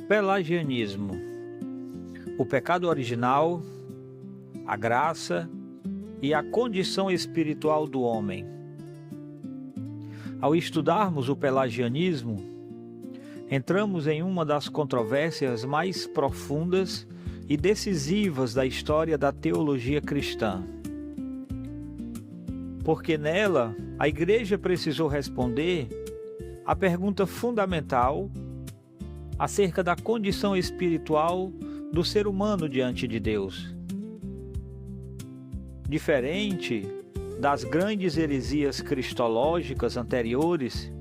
Pelagianismo: o pecado original, a graça e a condição espiritual do homem. Ao estudarmos o pelagianismo, entramos em uma das controvérsias mais profundas e decisivas da história da teologia cristã. Porque nela, a Igreja precisou responder à pergunta fundamental acerca da condição espiritual do ser humano diante de Deus. Diferente das grandes heresias cristológicas anteriores,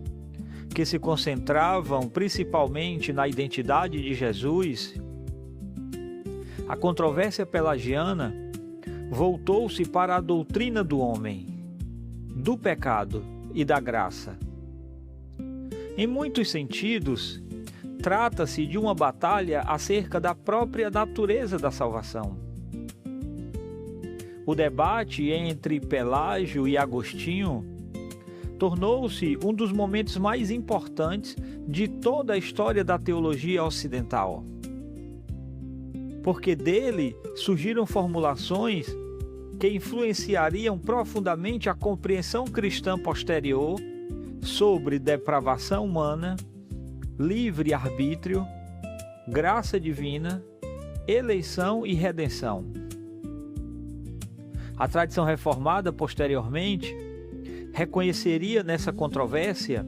que se concentravam principalmente na identidade de Jesus, a controvérsia pelagiana voltou-se para a doutrina do homem, do pecado e da graça. Em muitos sentidos, trata-se de uma batalha acerca da própria natureza da salvação. O debate entre Pelágio e Agostinho tornou-se um dos momentos mais importantes de toda a história da teologia ocidental, porque dele surgiram formulações que influenciariam profundamente a compreensão cristã posterior sobre depravação humana, livre-arbítrio, graça divina, eleição e redenção. A tradição reformada, posteriormente, reconheceria nessa controvérsia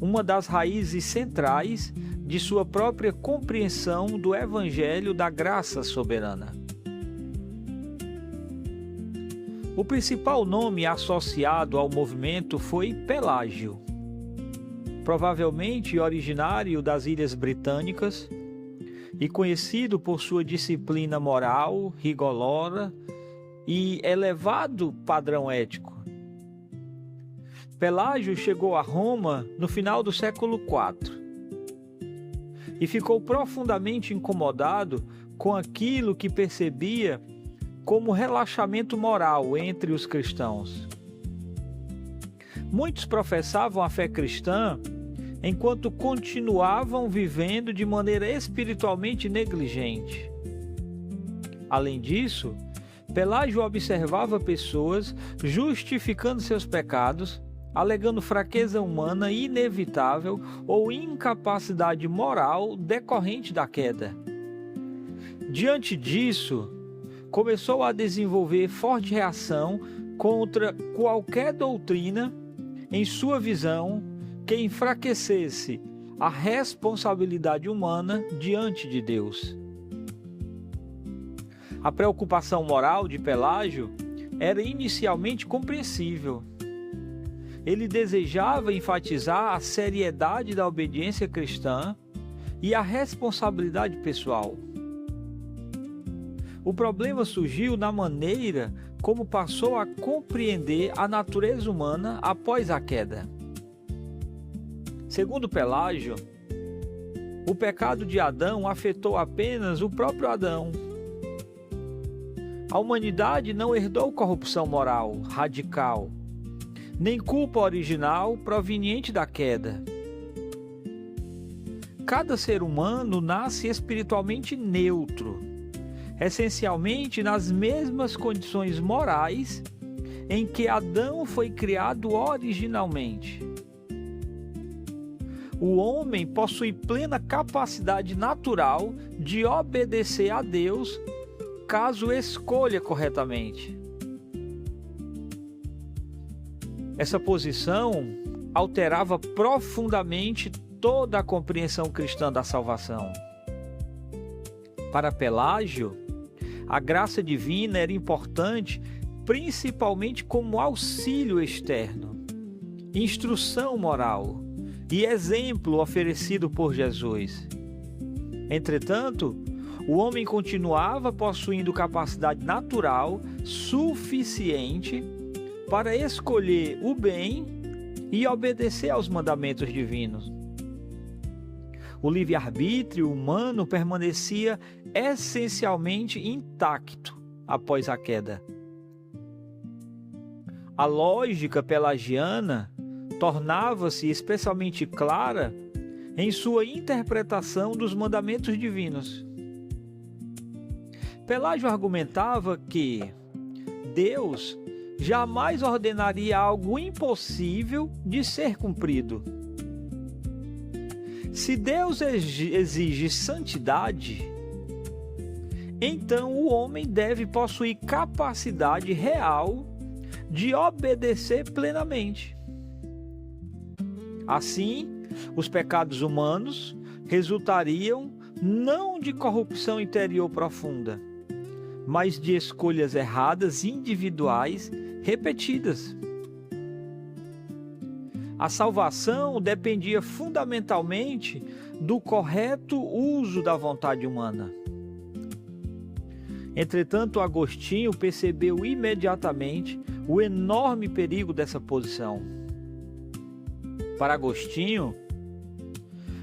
uma das raízes centrais de sua própria compreensão do Evangelho da graça soberana. O principal nome associado ao movimento foi Pelágio, provavelmente originário das Ilhas Britânicas e conhecido por sua disciplina moral, rigorosa e elevado padrão ético. Pelágio chegou a Roma no final do século IV e ficou profundamente incomodado com aquilo que percebia como relaxamento moral entre os cristãos. Muitos professavam a fé cristã enquanto continuavam vivendo de maneira espiritualmente negligente. Além disso, Pelágio observava pessoas justificando seus pecados, alegando fraqueza humana inevitável ou incapacidade moral decorrente da queda. Diante disso, começou a desenvolver forte reação contra qualquer doutrina, em sua visão, que enfraquecesse a responsabilidade humana diante de Deus. A preocupação moral de Pelágio era inicialmente compreensível. Ele desejava enfatizar a seriedade da obediência cristã e a responsabilidade pessoal. O problema surgiu na maneira como passou a compreender a natureza humana após a queda. Segundo Pelágio, o pecado de Adão afetou apenas o próprio Adão. A humanidade não herdou corrupção moral radical, nem culpa original proveniente da queda. Cada ser humano nasce espiritualmente neutro, essencialmente nas mesmas condições morais em que Adão foi criado originalmente. O homem possui plena capacidade natural de obedecer a Deus caso escolha corretamente. Essa posição alterava profundamente toda a compreensão cristã da salvação. Para Pelágio, a graça divina era importante principalmente como auxílio externo, instrução moral e exemplo oferecido por Jesus. Entretanto, o homem continuava possuindo capacidade natural suficiente para escolher o bem e obedecer aos mandamentos divinos. O livre-arbítrio humano permanecia essencialmente intacto após a queda. A lógica pelagiana tornava-se especialmente clara em sua interpretação dos mandamentos divinos. Pelágio argumentava que Deus jamais ordenaria algo impossível de ser cumprido. Se Deus exige santidade, então o homem deve possuir capacidade real de obedecer plenamente. Assim, os pecados humanos resultariam não de corrupção interior profunda, mas de escolhas erradas individuais repetidas. A salvação dependia fundamentalmente do correto uso da vontade humana. Entretanto, Agostinho percebeu imediatamente o enorme perigo dessa posição. Para Agostinho,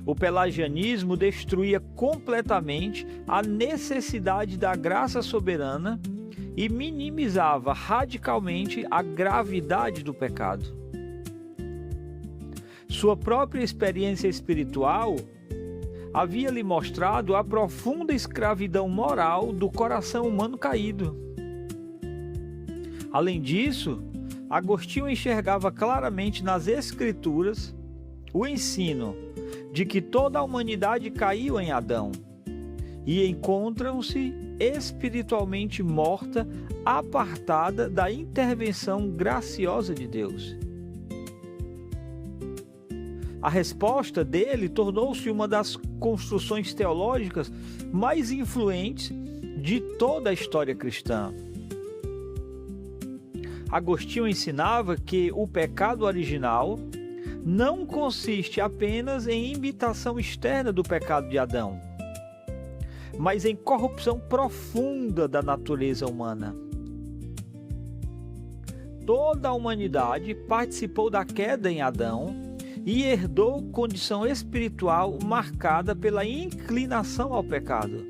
o pelagianismo destruía completamente a necessidade da graça soberana e minimizava radicalmente a gravidade do pecado. Sua própria experiência espiritual havia lhe mostrado a profunda escravidão moral do coração humano caído. Além disso, Agostinho enxergava claramente nas Escrituras o ensino de que toda a humanidade caiu em Adão e encontram-se espiritualmente morta, apartada da intervenção graciosa de Deus. A resposta dele tornou-se uma das construções teológicas mais influentes de toda a história cristã. Agostinho ensinava que o pecado original não consiste apenas em imitação externa do pecado de Adão, mas em corrupção profunda da natureza humana. Toda a humanidade participou da queda em Adão e herdou condição espiritual marcada pela inclinação ao pecado.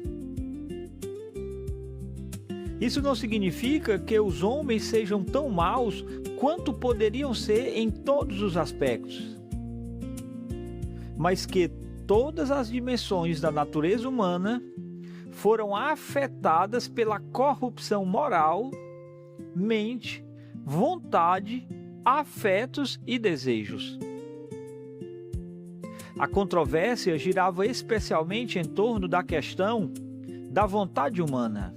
Isso não significa que os homens sejam tão maus quanto poderiam ser em todos os aspectos, mas que todas as dimensões da natureza humana foram afetadas pela corrupção moral, mente, vontade, afetos e desejos. A controvérsia girava especialmente em torno da questão da vontade humana.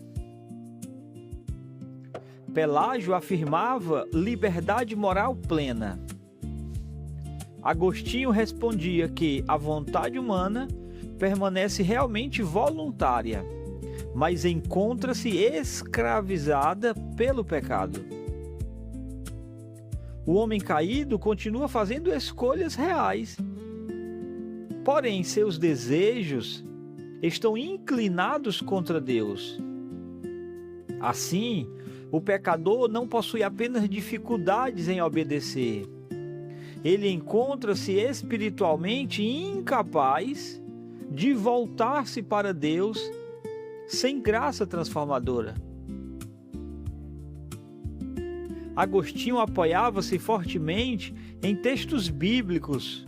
Pelágio afirmava liberdade moral plena. Agostinho respondia que a vontade humana permanece realmente voluntária, mas encontra-se escravizada pelo pecado. O homem caído continua fazendo escolhas reais, porém seus desejos estão inclinados contra Deus. Assim, o pecador não possui apenas dificuldades em obedecer, ele encontra-se espiritualmente incapaz de voltar-se para Deus sem graça transformadora. Agostinho apoiava-se fortemente em textos bíblicos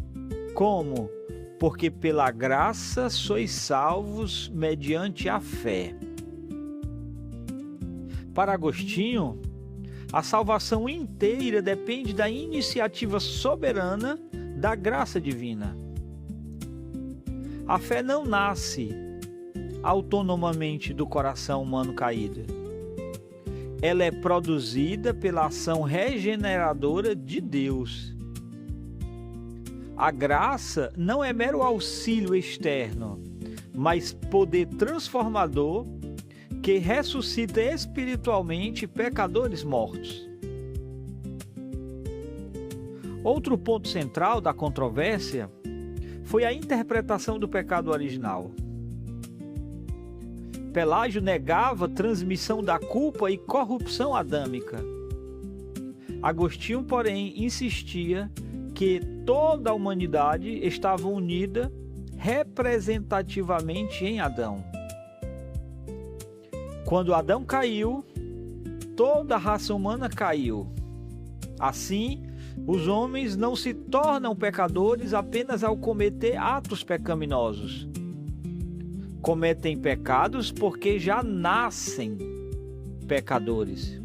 como: porque pela graça sois salvos mediante a fé. Para Agostinho, a salvação inteira depende da iniciativa soberana da graça divina. A fé não nasce autonomamente do coração humano caído. Ela é produzida pela ação regeneradora de Deus. A graça não é mero auxílio externo, mas poder transformador que ressuscita espiritualmente pecadores mortos. Outro ponto central da controvérsia foi a interpretação do pecado original. Pelágio negava transmissão da culpa e corrupção adâmica. Agostinho, porém, insistia que toda a humanidade estava unida representativamente em Adão. Quando Adão caiu, toda a raça humana caiu. Assim, Os homens não se tornam pecadores apenas ao cometer atos pecaminosos. Cometem pecados porque já nascem pecadores.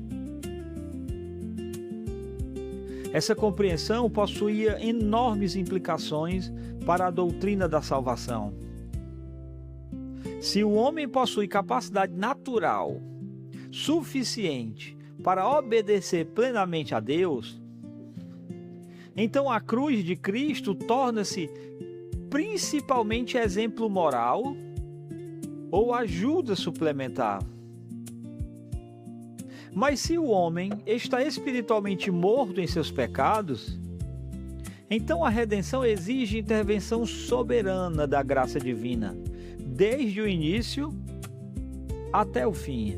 Essa compreensão possuía enormes implicações para a doutrina da salvação. Se o homem possui capacidade natural suficiente para obedecer plenamente a Deus, então a cruz de Cristo torna-se principalmente exemplo moral ou ajuda suplementar. Mas se o homem está espiritualmente morto em seus pecados, então a redenção exige intervenção soberana da graça divina, desde o início até o fim.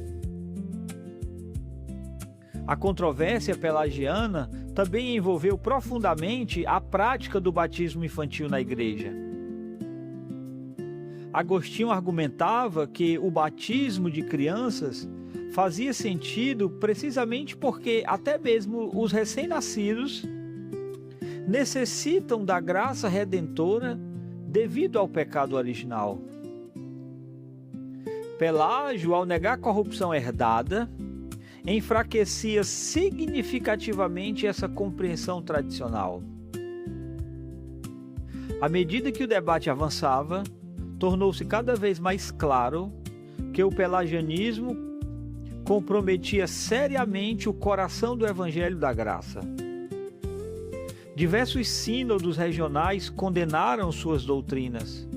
A controvérsia pelagiana também envolveu profundamente a prática do batismo infantil na igreja. Agostinho argumentava que o batismo de crianças fazia sentido precisamente porque até mesmo os recém-nascidos necessitam da graça redentora devido ao pecado original. Pelágio, ao negar a corrupção herdada, enfraquecia significativamente essa compreensão tradicional. À medida que o debate avançava, tornou-se cada vez mais claro que o pelagianismo comprometia seriamente o coração do Evangelho da Graça. Diversos sínodos regionais condenaram suas doutrinas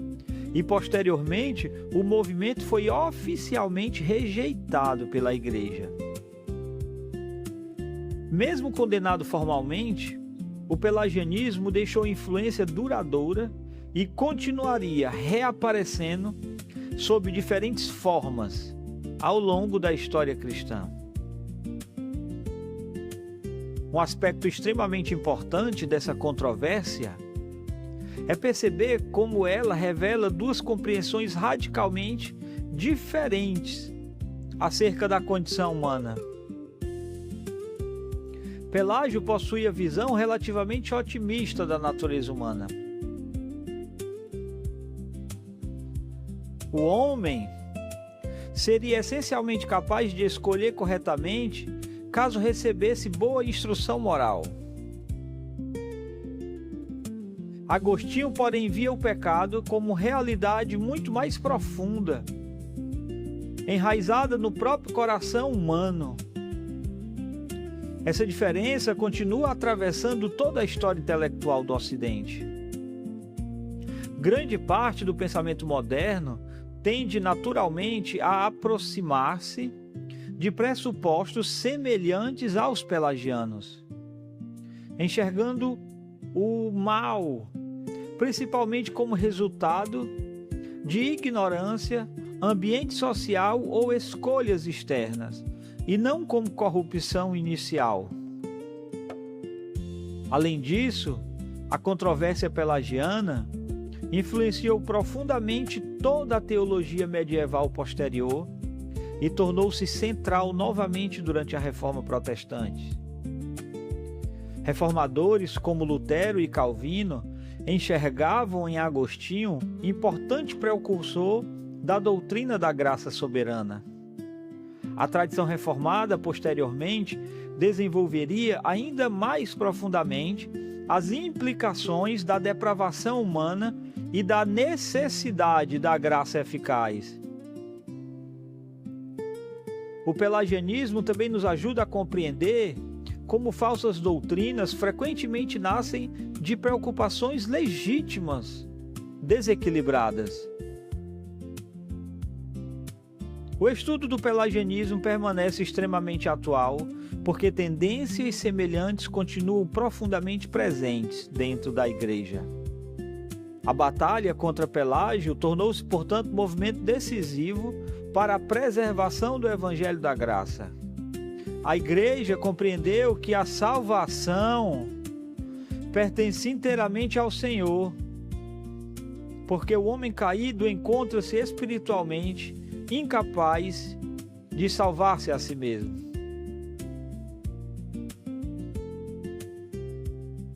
e, posteriormente, o movimento foi oficialmente rejeitado pela Igreja. Mesmo condenado formalmente, o pelagianismo deixou influência duradoura e continuaria reaparecendo sob diferentes formas ao longo da história cristã. Um aspecto extremamente importante dessa controvérsia é perceber como ela revela duas compreensões radicalmente diferentes acerca da condição humana. Pelágio possuía visão relativamente otimista da natureza humana. O homem seria essencialmente capaz de escolher corretamente caso recebesse boa instrução moral. Agostinho, porém, via o pecado como realidade muito mais profunda, enraizada no próprio coração humano. Essa diferença continua atravessando toda a história intelectual do Ocidente. Grande parte do pensamento moderno tende naturalmente a aproximar-se de pressupostos semelhantes aos pelagianos, enxergando o mal principalmente como resultado de ignorância, ambiente social ou escolhas externas, e não como corrupção inicial. Além disso, a controvérsia pelagiana influenciou profundamente toda a teologia medieval posterior e tornou-se central novamente durante a Reforma Protestante. Reformadores como Lutero e Calvino enxergavam em Agostinho importante precursor da doutrina da graça soberana. A tradição reformada, posteriormente, desenvolveria ainda mais profundamente as implicações da depravação humana e da necessidade da graça eficaz. O pelagianismo também nos ajuda a compreender como falsas doutrinas frequentemente nascem de preocupações legítimas, desequilibradas. O estudo do pelagianismo permanece extremamente atual, porque tendências semelhantes continuam profundamente presentes dentro da Igreja. A batalha contra Pelágio tornou-se, portanto, um movimento decisivo para a preservação do Evangelho da Graça. A Igreja compreendeu que a salvação pertence inteiramente ao Senhor, porque o homem caído encontra-se espiritualmente incapaz de salvar-se a si mesmo.